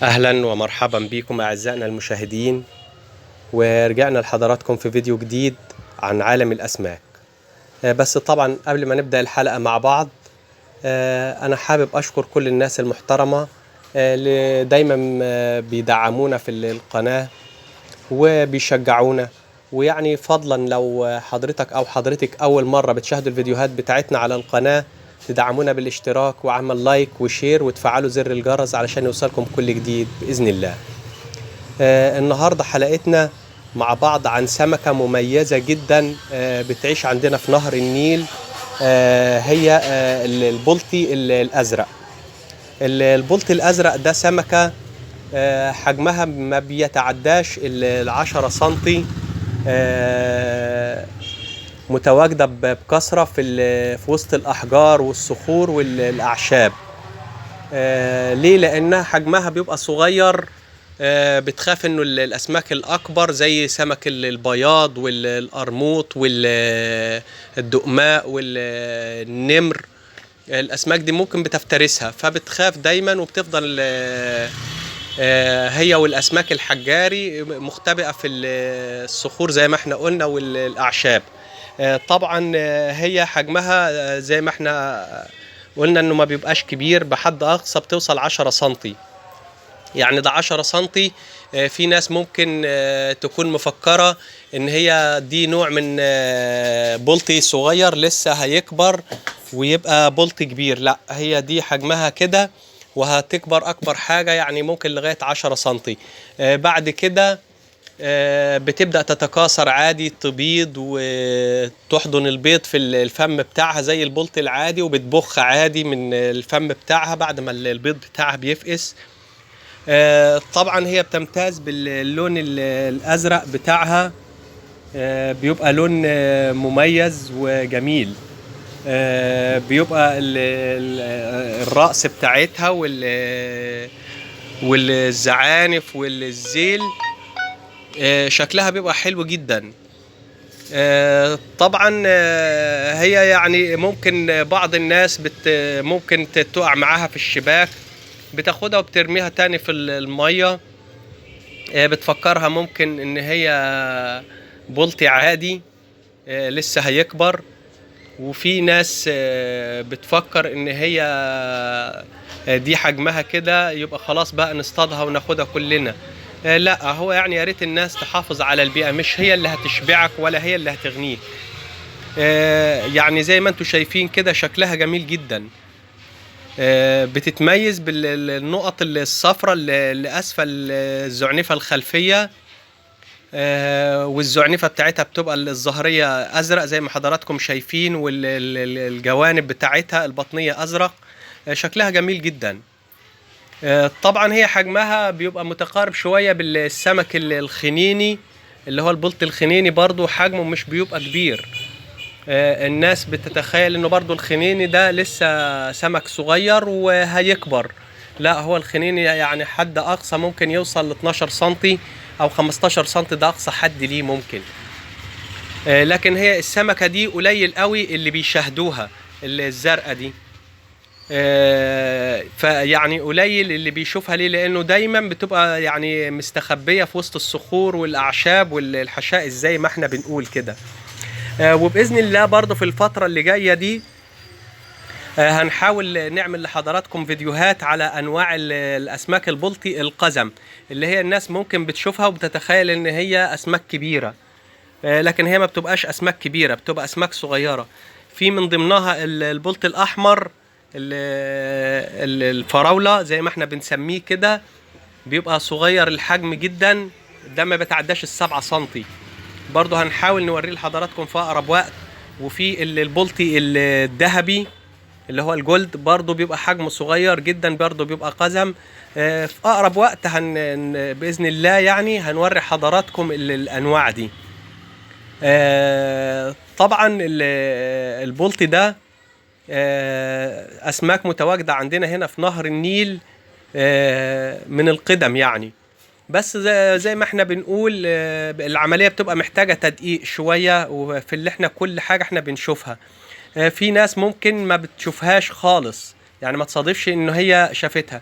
أهلا ومرحبا بكم أعزائنا المشاهدين، ورجعنا لحضراتكم في فيديو جديد عن عالم الأسماك. بس طبعا قبل ما نبدأ الحلقة مع بعض، أنا حابب أشكر كل الناس المحترمة اللي دايما بيدعمونا في القناة وبيشجعونا. ويعني فضلا لو حضرتك أو حضرتك أول مرة بتشاهدوا الفيديوهات بتاعتنا على القناة، تدعمونا بالاشتراك وعمل لايك وشير وتفعلوا زر الجرس علشان يوصلكم كل جديد بإذن الله. النهاردة حلقتنا مع بعض عن سمكة مميزة جدا بتعيش عندنا في نهر النيل. هي البلطي الأزرق. البلطي الأزرق ده سمكة حجمها ما بيتعداش 10 سنتي، متواجدة بكثرة في وسط الأحجار والصخور والأعشاب. ليه؟ لأنها حجمها بيبقى صغير. بتخاف إنه الأسماك الأكبر زي سمك البياض والقرموط والدقماء والنمر، الأسماك دي ممكن بتفترسها، فبتخاف دايما وبتفضل هي والأسماك الحجاري مختبئة في الصخور زي ما احنا قلنا والأعشاب. طبعا هي حجمها زي ما احنا قلنا انه ما بيبقاش كبير، بحد اقصى بتوصل 10 سنتي. يعني ده 10 سنتي. في ناس ممكن تكون مفكرة ان هي دي نوع من بلطي صغير لسه هيكبر ويبقى بلطي كبير. لا، هي دي حجمها كده وهتكبر اكبر حاجة يعني ممكن لغاية 10 سنتي. بعد كده بتبدأ تتكاثر عادي، تبيض وتحضن البيض في الفم بتاعها زي البلطي العادي، وبتبخ عادي من الفم بتاعها بعد ما البيض بتاعها بيفقس. طبعا هي بتمتاز باللون الأزرق بتاعها، بيبقى لون مميز وجميل. بيبقى الرأس بتاعتها والزعانف والذيل شكلها بيبقى حلو جدا. طبعا هي يعني ممكن بعض الناس ممكن تقع معاها في الشباك، بتاخدها وبترميها تاني في المية، بتفكرها ممكن ان هي بلطي عادي لسه هيكبر. وفي ناس بتفكر ان هي دي حجمها كده يبقى خلاص بقى نصطادها وناخدها كلنا. لا، هو يعني يا ريت الناس تحافظ على البيئة، مش هي اللي هتشبعك ولا هي اللي هتغنيك. يعني زي ما انتم شايفين كده شكلها جميل جدا. بتتميز بالنقط الصفراء اللي اسفل الزعنفة الخلفية، والزعنفة بتاعتها بتبقى الظهرية ازرق زي ما حضراتكم شايفين، والجوانب بتاعتها البطنية ازرق. شكلها جميل جدا. طبعا هي حجمها بيبقى متقارب شوية بالسمك الخنيني اللي هو البلطي الخنيني، برضو حجمه مش بيبقى كبير. الناس بتتخيل انه برضو الخنيني ده لسه سمك صغير وهيكبر. لا، هو الخنيني يعني حد اقصى ممكن يوصل ل 12 سنتي او 15 سنتي، ده اقصى حد ليه ممكن. لكن هي السمكة دي قليل قوي اللي بيشاهدوها، الزرقاء دي. فيعني قليل اللي بيشوفها. ليه؟ لانه دايما بتبقى يعني مستخبية في وسط الصخور والاعشاب والحشائش زي ما احنا بنقول كده. وباذن الله برضه في الفترة اللي جاية دي هنحاول نعمل لحضراتكم فيديوهات على انواع الاسماك البلطي القزم، اللي هي الناس ممكن بتشوفها وبتتخيل ان هي اسماك كبيرة، لكن هي ما بتبقاش اسماك كبيرة، بتبقى اسماك صغيرة. في من ضمنها البلطي الاحمر، الفراولة زي ما احنا بنسميه كده، بيبقى صغير الحجم جدا، ده ما بتعداش 7 سنتي. برضه هنحاول نوريه لحضراتكم في اقرب وقت. وفي البلطي الذهبي اللي هو الجولد، برضه بيبقى حجمه صغير جدا، برضه بيبقى قزم. في اقرب وقت باذن الله يعني هنوري حضراتكم الانواع دي. طبعا البلطي ده أسماك متواجدة عندنا هنا في نهر النيل من القدم يعني. بس زي ما احنا بنقول العملية بتبقى محتاجة تدقيق شوية، وفي اللي احنا كل حاجة احنا بنشوفها. في ناس ممكن ما بتشوفهاش خالص، يعني ما تصادفش انه هي شافتها.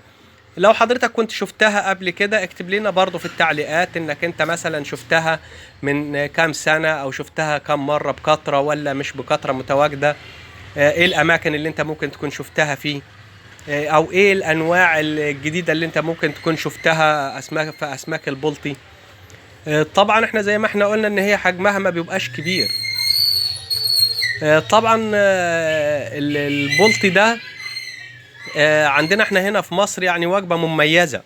لو حضرتك كنت شفتها قبل كده اكتب لنا برضو في التعليقات انك انت مثلا شفتها من كام سنة او شفتها كام مرة بكثرة ولا مش بكثرة متواجدة. ايه الاماكن اللي انت ممكن تكون شفتها فيه، او ايه الانواع الجديدة اللي انت ممكن تكون شفتها اسماك في اسماك البلطي. طبعا احنا زي ما احنا قلنا ان هي حجمها ما بيبقاش كبير. طبعا البلطي ده عندنا احنا هنا في مصر يعني وجبة مميزة.